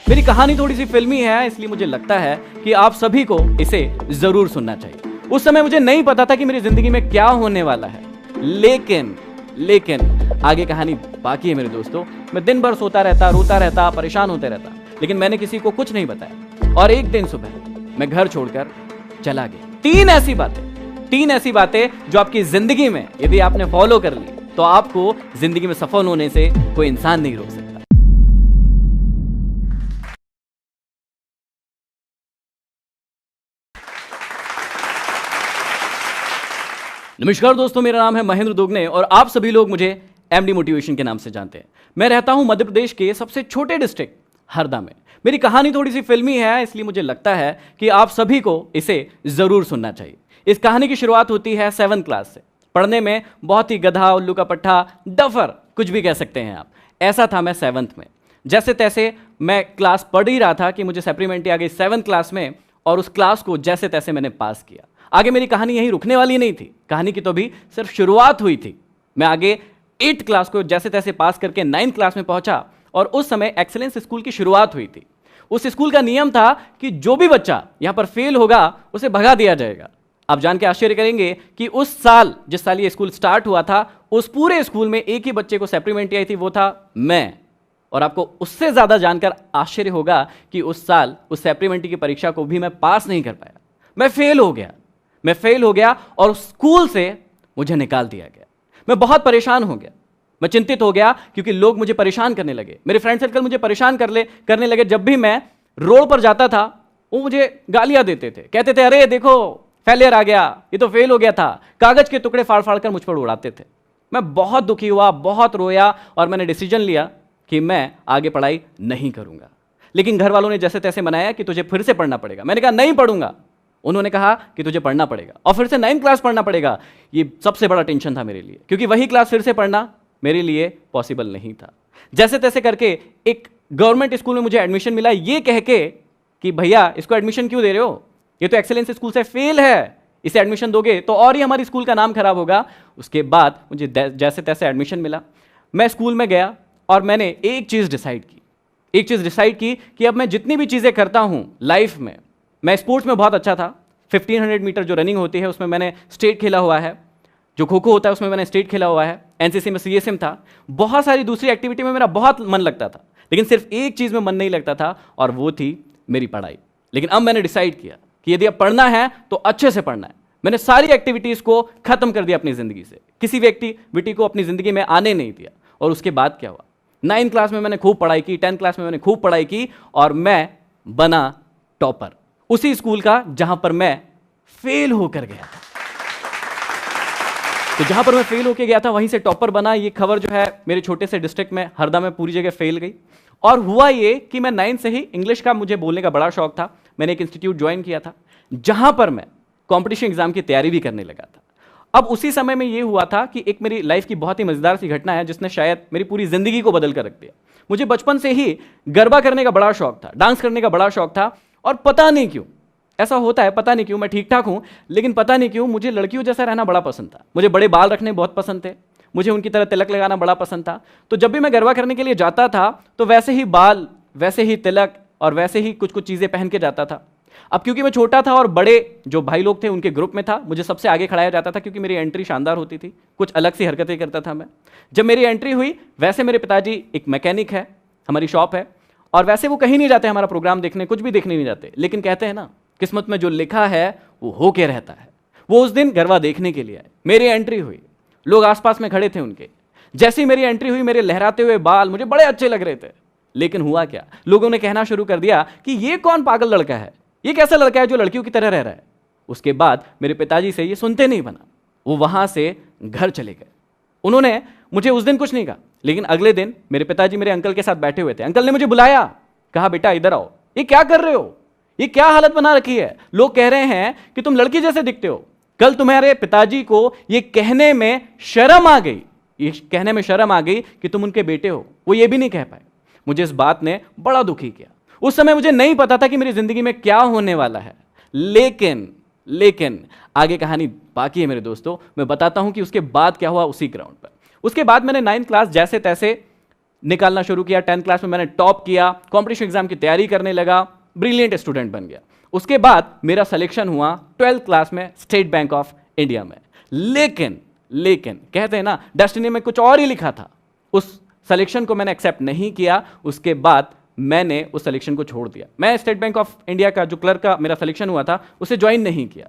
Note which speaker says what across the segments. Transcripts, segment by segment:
Speaker 1: मेरी कहानी थोड़ी सी फिल्मी है, इसलिए मुझे लगता है कि आप सभी को इसे जरूर सुनना चाहिए। उस समय मुझे नहीं पता था कि मेरी जिंदगी में क्या होने वाला है, लेकिन आगे कहानी बाकी है मेरे दोस्तों। मैं दिन भर सोता रहता, रोता रहता, परेशान होते रहता, लेकिन मैंने किसी को कुछ नहीं बताया। और एक दिन सुबह मैं घर छोड़कर चला गया। तीन ऐसी बातें जो आपकी जिंदगी में यदि आपने फॉलो कर ली तो आपको जिंदगी में सफल होने से कोई इंसान नहीं रोक सकता। नमस्कार दोस्तों, मेरा नाम है महेंद्र दोगने और आप सभी लोग मुझे एमडी मोटिवेशन के नाम से जानते हैं। मैं रहता हूं मध्य प्रदेश के सबसे छोटे डिस्ट्रिक्ट हरदा में। मेरी कहानी थोड़ी सी फिल्मी है, इसलिए मुझे लगता है कि आप सभी को इसे जरूर सुनना चाहिए। इस कहानी की शुरुआत होती है 7th क्लास से। पढ़ने में बहुत ही गधा, उल्लू का पट्टा, डफर, कुछ भी कह सकते हैं आप। ऐसा था मैं 7th में। जैसे तैसे मैं क्लास पढ़ ही रहा था कि मुझे सप्लीमेंट्री आ गई 7th क्लास में, और उस क्लास को जैसे तैसे मैंने पास किया। आगे मेरी कहानी यहीं रुकने वाली नहीं थी, कहानी की तो अभी सिर्फ शुरुआत हुई थी। मैं आगे 8th क्लास को जैसे तैसे पास करके 9th क्लास में पहुंचा, और उस समय एक्सीलेंस स्कूल की शुरुआत हुई थी। उस स्कूल का नियम था कि जो भी बच्चा यहां पर फेल होगा उसे भगा दिया जाएगा। आप जान के आश्चर्य करेंगे कि उस साल, जिस साल ये स्कूल स्टार्ट हुआ था, उस पूरे स्कूल में एक ही बच्चे को सप्लीमेंट्री आई थी, वो था मैं। और आपको उससे ज्यादा जानकर आश्चर्य होगा कि उस साल उस सप्लीमेंट्री की परीक्षा को भी मैं पास नहीं कर पाया। मैं फेल हो गया और स्कूल से मुझे निकाल दिया गया। मैं बहुत परेशान हो गया, मैं चिंतित हो गया, क्योंकि लोग मुझे परेशान करने लगे। मेरे फ्रेंड सर्कल मुझे परेशान करने लगे। जब भी मैं रोड पर जाता था वो मुझे गालियां देते थे, कहते थे अरे देखो फेलियर आ गया, ये तो फेल हो गया था। कागज के टुकड़े फाड़ फाड़ कर मुझ पर उड़ाते थे। मैं बहुत दुखी हुआ, बहुत रोया, और मैंने डिसीजन लिया कि मैं आगे पढ़ाई नहीं करूंगा। लेकिन घर वालों ने जैसे तैसे मनाया कि तुझे फिर से पढ़ना पड़ेगा। मैंने कहा नहीं पढ़ूंगा। उन्होंने कहा कि तुझे पढ़ना पड़ेगा और फिर से 9th क्लास पढ़ना पड़ेगा। ये सबसे बड़ा टेंशन था मेरे लिए, क्योंकि वही क्लास फिर से पढ़ना मेरे लिए पॉसिबल नहीं था। जैसे तैसे करके एक गवर्नमेंट स्कूल में मुझे एडमिशन मिला, ये कह के कि भैया इसको एडमिशन क्यों दे रहे हो, ये तो एक्सेलेंस स्कूल से फेल है, इसे एडमिशन दोगे तो और ही हमारी स्कूल का नाम खराब होगा। उसके बाद मुझे जैसे तैसे एडमिशन मिला। मैं स्कूल में गया और मैंने एक चीज़ डिसाइड की कि अब मैं जितनी भी चीज़ें करता हूं लाइफ में, मैं स्पोर्ट्स में बहुत अच्छा था। 1500 मीटर जो रनिंग होती है उसमें मैंने स्टेट खेला हुआ है, जो खो खो होता है उसमें मैंने स्टेट खेला हुआ है, एनसीसी में सीएसएम था, बहुत सारी दूसरी एक्टिविटी में मेरा बहुत मन लगता था, लेकिन सिर्फ एक चीज़ में मन नहीं लगता था, और वो थी मेरी पढ़ाई। लेकिन अब मैंने डिसाइड किया कि यदि अब पढ़ना है तो अच्छे से पढ़ना है। मैंने सारी एक्टिविटीज़ को खत्म कर दिया अपनी ज़िंदगी से, किसी भी एक्टिविटी को अपनी ज़िंदगी में आने नहीं दिया। और उसके बाद क्या हुआ, 9th क्लास में मैंने खूब पढ़ाई की, 10th क्लास में मैंने खूब पढ़ाई की, और मैं बना टॉपर उसी स्कूल का जहां पर मैं फेल होकर गया था। तो जहां पर मैं फेल होकर गया था वहीं से टॉपर बना। ये खबर जो है मेरे छोटे से डिस्ट्रिक्ट में, हरदा में, पूरी जगह फैल गई। और हुआ ये कि मैं 9th से ही इंग्लिश का मुझे बोलने का बड़ा शौक था। मैंने एक इंस्टीट्यूट ज्वाइन किया था जहां पर मैं कॉम्पिटिशन एग्जाम की तैयारी भी करने लगा था। अब उसी समय में ये हुआ था कि एक मेरी लाइफ की बहुत ही मजेदार सी घटना है जिसने शायद मेरी पूरी जिंदगी को बदल कर रख दिया। मुझे बचपन से ही गरबा करने का बड़ा शौक था, डांस करने का बड़ा शौक था, और पता नहीं क्यों ऐसा होता है, पता नहीं क्यों, मैं ठीक ठाक हूं लेकिन पता नहीं क्यों मुझे लड़कियों जैसा रहना बड़ा पसंद था। मुझे बड़े बाल रखने बहुत पसंद थे, मुझे उनकी तरह तिलक लगाना बड़ा पसंद था। तो जब भी मैं गरबा करने के लिए जाता था तो वैसे ही बाल, वैसे ही तिलक और वैसे ही कुछ कुछ चीज़ें पहन के जाता था। अब क्योंकि मैं छोटा था और बड़े जो भाई लोग थे उनके ग्रुप में था, मुझे सबसे आगे खड़ाया जाता था क्योंकि मेरी एंट्री शानदार होती थी, कुछ अलग सी हरकतें करता था मैं। जब मेरी एंट्री हुई, वैसे मेरे पिताजी एक मैकेनिक है, हमारी शॉप है, और वैसे वो कहीं नहीं जाते हमारा प्रोग्राम देखने, कुछ भी देखने नहीं जाते, लेकिन कहते हैं ना किस्मत में जो लिखा है वो होके रहता है। वो उस दिन गरबा देखने के लिए आए। मेरी एंट्री हुई, लोग आसपास में खड़े थे उनके। जैसे ही मेरी एंट्री हुई, मेरे लहराते हुए बाल मुझे बड़े अच्छे लग रहे थे, लेकिन हुआ क्या, लोगों ने कहना शुरू कर दिया कि ये कौन पागल लड़का है, ये कैसा लड़का है जो लड़कियों की तरह रह रहा है। उसके बाद मेरे पिताजी से ये सुनते नहीं बना, वो वहां से घर चले गए। उन्होंने मुझे उस दिन कुछ नहीं कहा, लेकिन अगले दिन मेरे पिताजी मेरे अंकल के साथ बैठे हुए थे। अंकल ने मुझे बुलाया, कहा बेटा इधर आओ, ये क्या कर रहे हो, ये क्या हालत बना रखी है, लोग कह रहे हैं कि तुम लड़की जैसे दिखते हो। कल तुम्हारे पिताजी को ये कहने में शर्म आ गई कि तुम उनके बेटे हो, वो ये भी नहीं कह पाए। मुझे इस बात ने बड़ा दुखी किया। उस समय मुझे नहीं पता था कि मेरी जिंदगी में क्या होने वाला है, लेकिन आगे कहानी बाकी है मेरे दोस्तों। मैं बताता हूं कि उसके बाद क्या हुआ उसी ग्राउंड पर। उसके बाद मैंने 9th क्लास जैसे तैसे निकालना शुरू किया। 10th क्लास में मैंने टॉप किया, कॉम्पिटिशन एग्जाम की तैयारी करने लगा, ब्रिलियंट स्टूडेंट बन गया। उसके बाद मेरा सिलेक्शन हुआ 12th क्लास में स्टेट बैंक ऑफ इंडिया में। लेकिन कहते हैं ना, डेस्टिनी में कुछ और ही लिखा था। उस सिलेक्शन को मैंने एक्सेप्ट नहीं किया। उसके बाद मैंने उस सिलेक्शन को छोड़ दिया। मैं स्टेट बैंक ऑफ इंडिया का जो क्लर्क का मेरा सिलेक्शन हुआ था उसे ज्वाइन नहीं किया,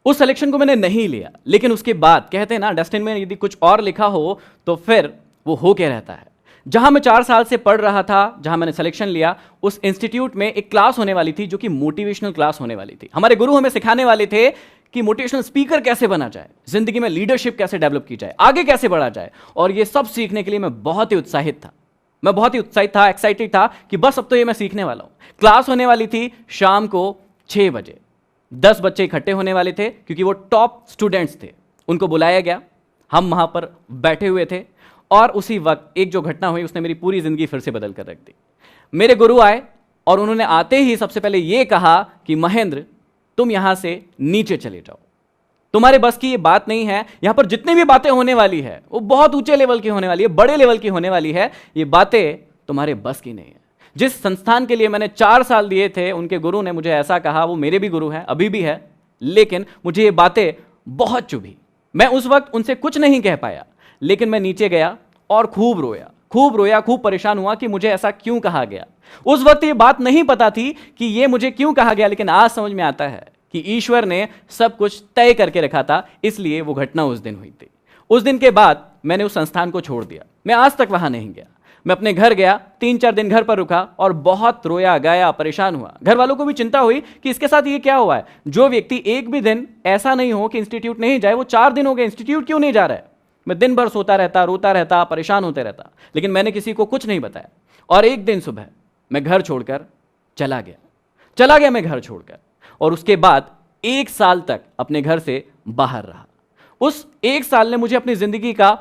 Speaker 1: उस सिलेक्शन को मैंने नहीं लिया। लेकिन उसके बाद कहते हैं ना, डेस्टिनी में यदि कुछ और लिखा हो तो फिर वो हो के रहता है। जहां मैं 4 साल से पढ़ रहा था, जहां मैंने सिलेक्शन लिया, उस इंस्टीट्यूट में एक क्लास होने वाली थी जो कि मोटिवेशनल क्लास होने वाली थी। हमारे गुरु हमें सिखाने वाले थे कि मोटिवेशनल स्पीकर कैसे बना जाए, जिंदगी में लीडरशिप कैसे डेवलप की जाए, आगे कैसे बढ़ा जाए। और ये सब सीखने के लिए मैं बहुत ही उत्साहित था। मैं बहुत ही उत्साहित था, एक्साइटेड था कि बस अब तो ये मैं सीखने वाला हूं। क्लास होने वाली थी शाम को 6 बजे। 10 बच्चे इकट्ठे होने वाले थे क्योंकि वो टॉप स्टूडेंट्स थे। उनको बुलाया गया, हम वहां पर बैठे हुए थे और उसी वक्त एक जो घटना हुई उसने मेरी पूरी जिंदगी फिर से बदल कर रख दी। मेरे गुरु आए और उन्होंने आते ही सबसे पहले यह कहा कि महेंद्र, तुम यहां से नीचे चले जाओ, तुम्हारे बस की ये बात नहीं है। यहां पर जितनी भी बातें होने वाली है वो बहुत ऊंचे लेवल की होने वाली है, बड़े लेवल की होने वाली है। ये बातें तुम्हारे बस की नहीं है। जिस संस्थान के लिए मैंने 4 साल दिए थे, उनके गुरु ने मुझे ऐसा कहा। वो मेरे भी गुरु हैं, अभी भी है, लेकिन मुझे ये बातें बहुत चुभी। मैं उस वक्त उनसे कुछ नहीं कह पाया, लेकिन मैं नीचे गया और खूब रोया, खूब परेशान हुआ कि मुझे ऐसा क्यों कहा गया। उस वक्त ये बात नहीं पता थी कि ये मुझे क्यों कहा गया, लेकिन आज समझ में आता है कि ईश्वर ने सब कुछ तय करके रखा था, इसलिए वो घटना उस दिन हुई थी। उस दिन के बाद मैंने उस संस्थान को छोड़ दिया। मैं आज तक वहां नहीं गया। मैं अपने घर गया, 3-4 दिन घर पर रुका और बहुत रोया गाया, परेशान हुआ। घर वालों को भी चिंता हुई कि इसके साथ ये क्या हुआ है। जो व्यक्ति एक भी दिन ऐसा नहीं हो कि इंस्टीट्यूट नहीं जाए, वो 4 दिन हो गए इंस्टीट्यूट क्यों नहीं जा रहा है। मैं दिन भर सोता रहता, रोता रहता, परेशान होते रहता, लेकिन मैंने किसी को कुछ नहीं बताया। और एक दिन सुबह मैं घर छोड़कर चला गया मैं घर छोड़कर, और उसके बाद 1 साल तक अपने घर से बाहर रहा। उस 1 साल ने मुझे अपनी जिंदगी का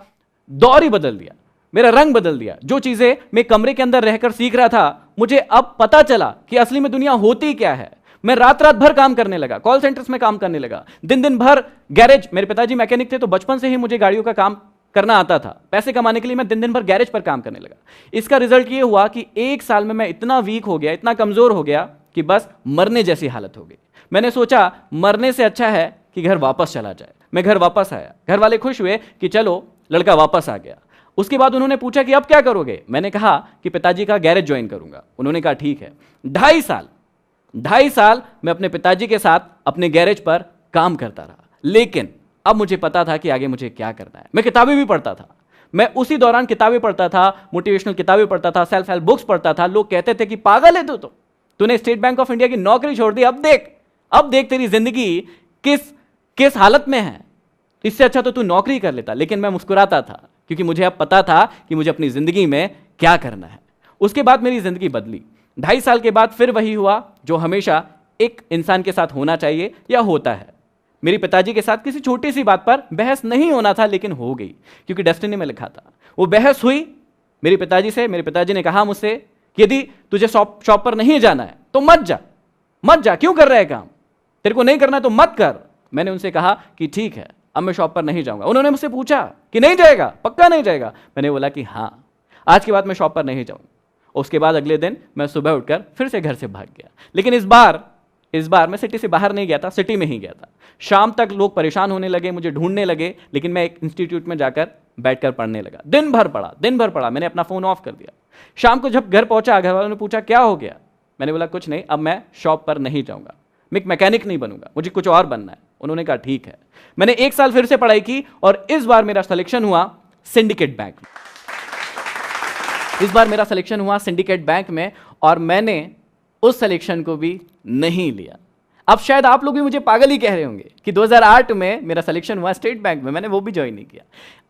Speaker 1: दौर ही बदल दिया, मेरा रंग बदल दिया। जो चीजें मैं कमरे के अंदर रहकर सीख रहा था, मुझे अब पता चला कि असली में दुनिया होती क्या है। मैं रात भर काम करने लगा, कॉल सेंटर्स में काम करने लगा, दिन भर गैरेज। मेरे पिताजी मैकेनिक थे, तो बचपन से ही मुझे गाड़ियों का काम करना आता था। पैसे कमाने के लिए मैं दिन भर गैरेज पर काम करने लगा। इसका रिजल्ट ये हुआ कि 1 साल में मैं इतना वीक हो गया, इतना कमजोर हो गया कि बस मरने जैसी हालत हो गई। मैंने सोचा मरने से अच्छा है कि घर वापस चला जाए। मैं घर वापस आया। घर वाले खुश हुए कि चलो लड़का वापस आ गया। उसके बाद उन्होंने पूछा कि अब क्या करोगे। मैंने कहा कि पिताजी का गैरेज ज्वाइन करूंगा। उन्होंने कहा ठीक है। 2.5 साल मैं अपने पिताजी के साथ अपने गैरेज पर काम करता रहा, लेकिन अब मुझे पता था कि आगे मुझे क्या करना है। मैं किताबें भी पढ़ता था। मैं उसी दौरान किताबें पढ़ता था, मोटिवेशनल किताबें पढ़ता था, सेल्फ हेल्प बुक्स पढ़ता था। लोग कहते थे कि पागल है तो तूने स्टेट बैंक ऑफ इंडिया की नौकरी छोड़ दी, अब देख तेरी जिंदगी किस हालत में है। इससे अच्छा तो तू नौकरी कर लेता। लेकिन मैं मुस्कुराता था क्योंकि मुझे अब पता था कि मुझे अपनी जिंदगी में क्या करना है। उसके बाद मेरी जिंदगी बदली। 2.5 साल के बाद फिर वही हुआ जो हमेशा एक इंसान के साथ होना चाहिए या होता है। मेरे पिताजी के साथ किसी छोटी सी बात पर बहस नहीं होना था, लेकिन हो गई क्योंकि डेस्टिनी में लिखा था। वो बहस हुई मेरे पिताजी से। मेरे पिताजी ने कहा मुझसे कि यदि तुझे शॉप पर नहीं जाना है तो मत जा, क्यों कर रहा है काम, तेरे को नहीं करना है तो मत कर। मैंने उनसे कहा कि ठीक है, अब मैं शॉप पर नहीं जाऊंगा। उन्होंने मुझसे पूछा कि नहीं जाएगा, पक्का नहीं जाएगा। मैंने बोला कि हाँ, आज के बाद मैं शॉप पर नहीं जाऊंगा। उसके बाद अगले दिन मैं सुबह उठकर फिर से घर से भाग गया। लेकिन इस बार मैं सिटी से बाहर नहीं गया था, सिटी में ही गया था। शाम तक लोग परेशान होने लगे, मुझे ढूंढने लगे, लेकिन मैं एक इंस्टीट्यूट में जाकर बैठकर पढ़ने लगा। दिन भर पढ़ा। मैंने अपना फोन ऑफ कर दिया। शाम को जब घर पहुंचा, घर वालों ने पूछा क्या हो गया। मैंने बोला कुछ नहीं, अब मैं शॉप पर नहीं जाऊंगा, मैं एक मैकेनिक नहीं बनूंगा, मुझे कुछ और बनना है। उन्होंने कहा ठीक है। मैंने 1 साल फिर से पढ़ाई की और इस बार मेरा सिलेक्शन हुआ सिंडिकेट बैंक में। और मैंने उस सिलेक्शन को भी नहीं लिया। अब शायद आप लोग भी मुझे पागल ही कह रहे होंगे कि 2008 में मेरा सिलेक्शन हुआ स्टेट बैंक में, मैंने वो भी ज्वाइन नहीं किया।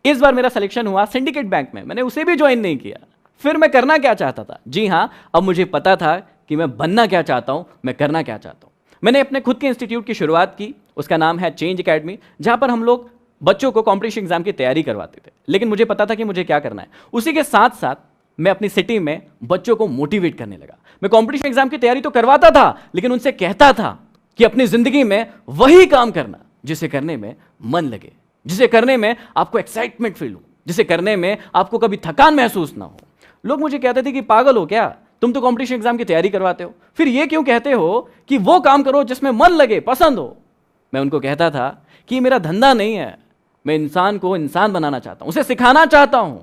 Speaker 1: इस बार मेरा सिलेक्शन हुआ सिंडिकेट बैंक में, मैंने उसे भी ज्वाइन नहीं किया। फिर मैं करना क्या चाहता था? जी हां, अब मुझे पता था कि मैं बनना क्या चाहता हूं, मैं करना क्या चाहता हूं। मैंने अपने खुद के इंस्टीट्यूट की शुरुआत की। उसका नाम है चेंज एकेडमी, जहां पर हम लोग बच्चों को कॉम्पिटिशन एग्जाम की तैयारी करवाते थे। लेकिन मुझे पता था कि मुझे क्या करना है। उसी के साथ साथ मैं अपनी सिटी में बच्चों को मोटिवेट करने लगा। मैं कॉम्पिटिशन एग्जाम की तैयारी तो करवाता था, लेकिन उनसे कहता था कि अपनी जिंदगी में वही काम करना जिसे करने में मन लगे, जिसे करने में आपको एक्साइटमेंट फील हो, जिसे करने में आपको कभी थकान महसूस ना हो। लोग मुझे कहते थे कि पागल हो क्या, तुम तो कंपटीशन एग्जाम की तैयारी करवाते हो, फिर ये क्यों कहते हो कि वो काम करो जिसमें मन लगे, पसंद हो। मैं उनको कहता था कि मेरा धंधा नहीं है, मैं इंसान को इंसान बनाना चाहता हूं, उसे सिखाना चाहता हूं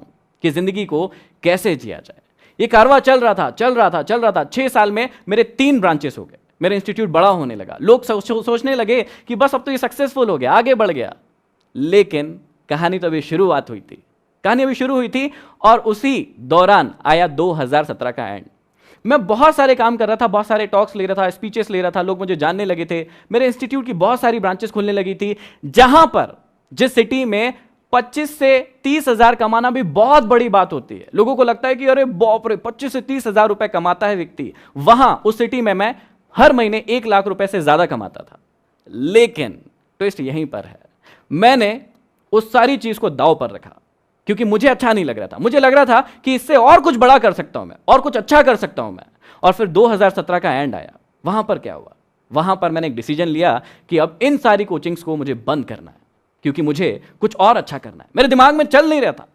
Speaker 1: कि जिंदगी को कैसे जिया जाए। ये कारवा चल रहा था 6 साल में मेरे 3 ब्रांचेस हो गए, मेरा इंस्टीट्यूट बड़ा होने लगा, लोग सोचने लगे कि बस अब तो ये सक्सेसफुल हो गया, आगे बढ़ गया। लेकिन कहानी तो अभी शुरुआत हुई थी, कहानी अभी शुरू हुई थी, और उसी दौरान आया 2017 का एंड। मैं बहुत सारे काम कर रहा था, बहुत सारे टॉक्स ले रहा था, स्पीचेस ले रहा था, लोग मुझे जानने लगे थे, मेरे इंस्टीट्यूट की बहुत सारी ब्रांचेस खुलने लगी थी, जहां पर जिस सिटी में 25 से 30 हजार कमाना भी बहुत बड़ी बात होती है। लोगों को लगता है कि अरे बाप रे 25 से 30 हजार रुपए कमाता है व्यक्ति। वहां उस सिटी में मैं हर महीने 1 लाख रुपए से ज्यादा कमाता था। लेकिन ट्विस्ट यहीं पर है, मैंने उस सारी चीज को दांव पर रखा क्योंकि मुझे अच्छा नहीं लग रहा था। मुझे लग रहा था कि इससे और कुछ बड़ा कर सकता हूं मैं, और कुछ अच्छा कर सकता हूं मैं। और फिर 2017 का एंड आया। वहां पर क्या हुआ, वहां पर मैंने एक डिसीजन लिया कि अब इन सारी कोचिंग्स को मुझे बंद करना है, क्योंकि मुझे कुछ और अच्छा करना है। मेरे दिमाग में चल नहीं रहा था,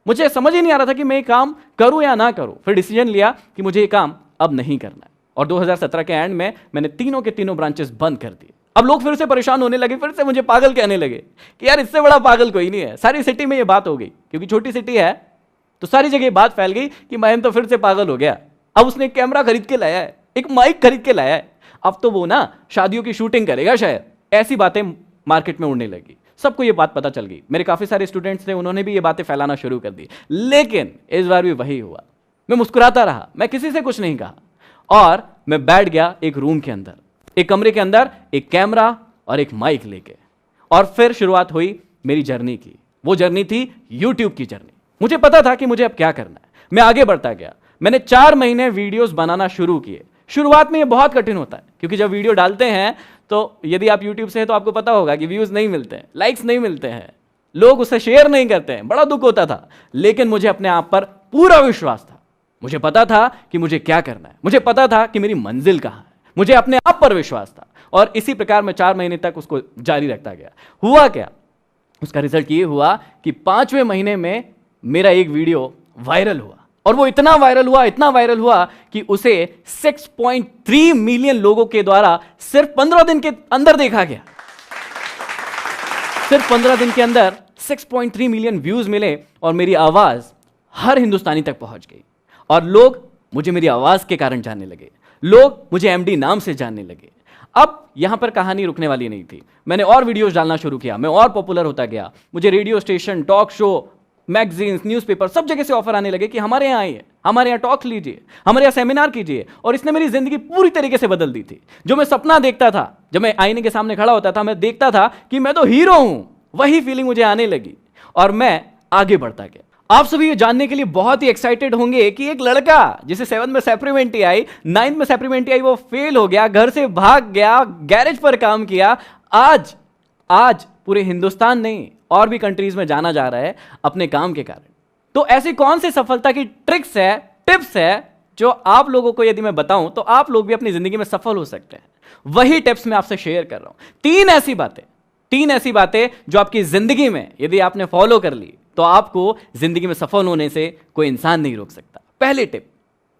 Speaker 1: मुझे समझ ही नहीं आ रहा था कि मैं ये काम करूं या ना करूं। फिर डिसीजन लिया कि मुझे ये काम अब नहीं करना है, और 2017 के एंड में मैंने तीनों के तीनों ब्रांचेस बंद कर दिए। अब लोग फिर से परेशान होने लगे, फिर से मुझे पागल कहने लगे कि यार इससे बड़ा पागल कोई नहीं है। सारी सिटी में ये बात हो गई, क्योंकि छोटी सिटी है तो सारी जगह बात फैल गई कि महेंद्र तो फिर से पागल हो गया। अब उसने एक कैमरा खरीद के लाया है, एक माइक खरीद के लाया है, अब तो वो ना शादियों की शूटिंग करेगा शायद। ऐसी बातें मार्केट में उड़ने लगी, सबको ये बात पता चल गई। मेरे काफी सारे स्टूडेंट्स थे, उन्होंने भी ये बातें फैलाना शुरू कर दी। लेकिन इस बार भी वही हुआ, मैं मुस्कुराता रहा, मैं किसी से कुछ नहीं कहा, और मैं बैठ गया एक रूम के अंदर, एक कमरे के अंदर, एक कैमरा और एक माइक लेके। और फिर शुरुआत हुई मेरी जर्नी की। वो जर्नी थी यूट्यूब की जर्नी। मुझे पता था कि मुझे अब क्या करना है, मैं आगे बढ़ता गया। मैंने 4 महीने वीडियोस बनाना शुरू किए। शुरुआत में ये बहुत कठिन होता है, क्योंकि जब वीडियो डालते हैं तो यदि आप यूट्यूब से हैं तो आपको पता होगा कि व्यूज नहीं मिलते हैं, लाइक्स नहीं मिलते हैं, लोग उसे शेयर नहीं करते हैं, बड़ा दुख होता था। लेकिन मुझे अपने आप पर पूरा विश्वास था, मुझे पता था कि मुझे क्या करना है, मुझे पता था कि मेरी मंजिल कहां है, मुझे अपने आप पर विश्वास था। और इसी प्रकार मैं 4 महीने तक उसको जारी रखता गया। हुआ क्या, उसका रिजल्ट ये हुआ कि 5वें महीने में मेरा एक वीडियो वायरल हुआ, और वो इतना वायरल हुआ कि उसे 6.3 मिलियन लोगों के द्वारा सिर्फ 15 दिन के अंदर देखा गया। सिर्फ 15 दिन के अंदर 6.3 मिलियन व्यूज मिले, और मेरी आवाज हर हिंदुस्तानी तक पहुंच गई, और लोग मुझे मेरी आवाज के कारण जानने लगे, लोग मुझे एमडी नाम से जानने लगे। अब यहां पर कहानी रुकने वाली नहीं थी, मैंने और वीडियोस डालना शुरू किया, मैं और पॉपुलर होता गया। मुझे radio station, talk show, magazines, newspaper, सब जगह से ऑफर आने लगे कि हमारे यहाँ आइए, हमारे यहाँ टॉक लीजिए, हमारे यहाँ सेमिनार कीजिए। और इसने मेरी जिंदगी पूरी तरीके से बदल दी थी। जो मैं सपना देखता था, जब मैं आईने के सामने खड़ा होता था, मैं देखता था कि मैं तो हीरो हूं, वही फीलिंग मुझे आने लगी, और मैं आगे बढ़ता गया। आप सभी ये जानने के लिए बहुत ही एक्साइटेड होंगे कि एक लड़का जिसे 7th में सप्लीमेंट्री आई, 9th में सप्लीमेंट्री आई, वो फेल हो गया, घर से भाग गया, गैरेज पर काम किया, आज पूरे हिंदुस्तान नहीं और भी कंट्रीज में जाना जा रहा है अपने काम के कारण। तो ऐसी कौन सी सफलता की ट्रिक्स है, टिप्स है, जो आप लोगों को यदि मैं बताऊं तो आप लोग भी अपनी जिंदगी में सफल हो सकते हैं। वही टिप्स मैं आपसे शेयर कर रहा हूं। 3 ऐसी बातें जो आपकी जिंदगी में यदि आपने फॉलो कर ली तो आपको जिंदगी में सफल होने से कोई इंसान नहीं रोक सकता। पहली टिप,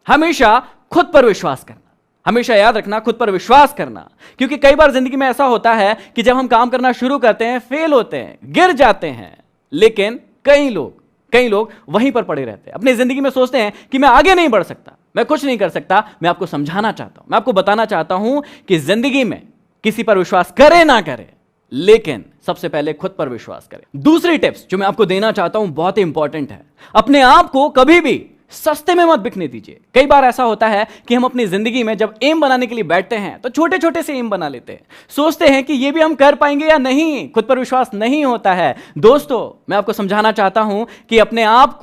Speaker 1: हमेशा खुद पर विश्वास करना। हमेशा याद रखना, खुद पर विश्वास करना, क्योंकि कई बार जिंदगी में ऐसा होता है कि जब हम काम करना शुरू करते हैं, फेल होते हैं, गिर जाते हैं, लेकिन कई लोग वहीं पर पड़े रहते हैं, अपनी जिंदगी में सोचते हैं कि मैं आगे नहीं बढ़ सकता, मैं कुछ नहीं कर सकता। मैं आपको समझाना चाहता हूं, मैं आपको बताना चाहता हूं कि जिंदगी में किसी पर विश्वास करे ना करे, लेकिन सबसे पहले खुद पर विश्वास करें। दूसरी टिप्स जो मैं आपको देना चाहता हूं बहुत ही इंपॉर्टेंट है, अपने आप को कभी भी सस्ते में मत बिकने दीजिए। कई बार ऐसा होता है कि हम अपनी जिंदगी में जब एम बनाने के लिए बैठते हैं तो छोटे छोटे से एम बना लेते हैं, सोचते हैं कि ये भी हम कर पाएंगे या नहीं, खुद पर विश्वास नहीं होता है। दोस्तों, मैं आपको समझाना चाहता हूं कि अपने आप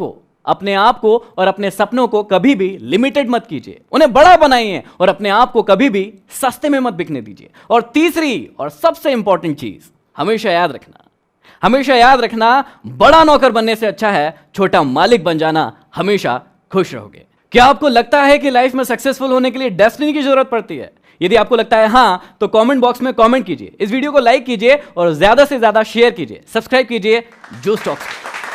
Speaker 1: को और अपने सपनों को कभी भी लिमिटेड मत कीजिए, उन्हें बड़ा बनाइए, और अपने आप को कभी भी सस्ते में मत बिकने दीजिए। और तीसरी और सबसे इंपॉर्टेंट चीज, हमेशा याद रखना, बड़ा नौकर बनने से अच्छा है छोटा मालिक बन जाना। हमेशा खुश रहोगे। क्या आपको लगता है कि लाइफ में सक्सेसफुल होने के लिए डेस्टिनी की जरूरत पड़ती है? यदि आपको लगता है हां, तो कमेंट बॉक्स में कमेंट कीजिए, इस वीडियो को लाइक कीजिए और ज्यादा से ज्यादा शेयर कीजिए, सब्सक्राइब कीजिए जूस टॉक्स।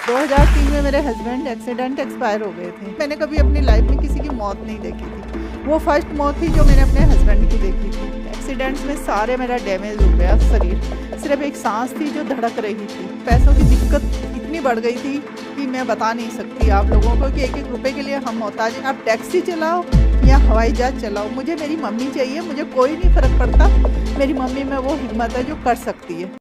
Speaker 2: 2003 में मेरे हस्बैंड एक्सीडेंट एक्सपायर हो गए थे। मैंने कभी अपनी लाइफ में किसी की मौत नहीं देखी थी। वो फर्स्ट मौत थी जो मैंने अपने हस्बैंड की देखी थी। एक्सीडेंट्स में सारे मेरा डैमेज हो गया शरीर, सिर्फ एक सांस थी जो धड़क रही थी। पैसों की दिक्कत इतनी बढ़ गई थी कि मैं बता नहीं सकती आप लोगों को कि एक एक रुपए के लिए हम मोहताज हैं। आप टैक्सी चलाओ या हवाई जहाज चलाओ, मुझे मेरी मम्मी चाहिए, मुझे कोई नहीं फ़र्क पड़ता। मेरी मम्मी में वो हिम्मत है जो कर सकती है।